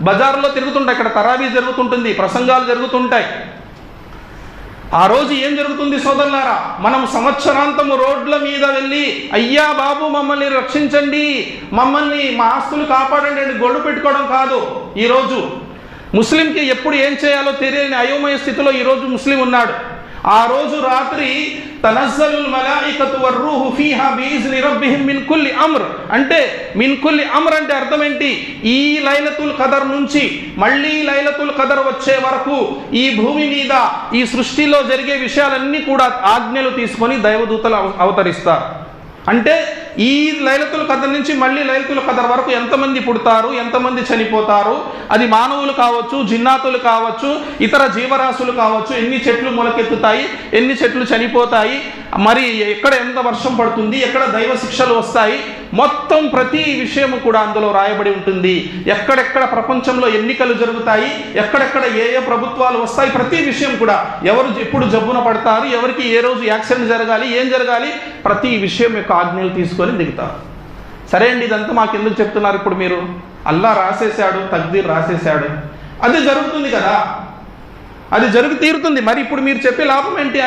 బజార్లో తిరుగుతుంటాయి, ఇక్కడ తరావీ జరుగుతుంటుంది, ప్రసంగాలు జరుగుతుంటాయి. ఆ రోజు ఏం జరుగుతుంది సోదరులారా? మనం సంవత్సరాంతము రోడ్ల మీద వెళ్ళి అయ్యా బాబు మమ్మల్ని రక్షించండి, మమ్మల్ని మా ఆస్తులు కాపాడండి అని గొడ్డు పెట్టుకోవడం కాదు. ఈరోజు ముస్లింకి ఎప్పుడు ఏం చేయాలో తెలియని అయోమయ స్థితిలో ఈరోజు ముస్లిం ఉన్నాడు. ఆ రోజు రాత్రి తనజ్జలుల్ మలాయికతు వర్-రూహు ఫీహా బిఇజ్ని రబ్బిహిం మిన్ కుల్లి అమ్ర్ అంటే మిన్ కుల్లి అమ్ర్ అంటే అర్థం ఏంటి? ఈ లైలతుల్ ఖదర్ నుంచి మళ్ళీ లైలతుల్ ఖదర్ వచ్చే వరకు ఈ భూమి మీద ఈ సృష్టిలో జరిగే విషయాలన్నీ కూడా ఆజ్ఞలు తీసుకొని దైవదూతలు అవతరిస్తారు. అంటే ఈ లైలతుల్ ఖదర్ నుంచి మళ్ళీ లైలతుల్ ఖదర్ వరకు ఎంతమంది పుడతారు, ఎంతమంది చనిపోతారు, అది మానవులు కావచ్చు, జిన్నాతులు కావచ్చు, ఇతర జీవరాశులు కావచ్చు, ఎన్ని చెట్లు మొలకెత్తుతాయి, ఎన్ని చెట్లు చనిపోతాయి, మరి ఎక్కడ ఎంత వర్షం పడుతుంది, ఎక్కడ దైవ శిక్షలు వస్తాయి, మొత్తం ప్రతి విషయము కూడా అందులో రాయబడి ఉంటుంది. ఎక్కడెక్కడ ప్రపంచంలో ఎన్నికలు జరుగుతాయి, ఎక్కడెక్కడ ఏ ఏ ప్రభుత్వాలు వస్తాయి, ప్రతి విషయం కూడా ఎవరు ఎప్పుడు జబ్బున పడతారు, ఎవరికి ఏ రోజు యాక్సిడెంట్ జరగాలి, ఏం జరగాలి, ప్రతి విషయం యొక్క ఆజ్ఞలు తీసుకొని దిగుతారు. సరే అండి, ఇదంతా మాకు ఎందుకు చెప్తున్నారు ఇప్పుడు మీరు? అల్లా రాసేశాడు, తక్దీర్ రాసేశాడు, అది జరుగుతుంది కదా, అది జరిగి తీరుతుంది. మరి ఇప్పుడు మీరు చెప్పే లాభం ఏంటి అని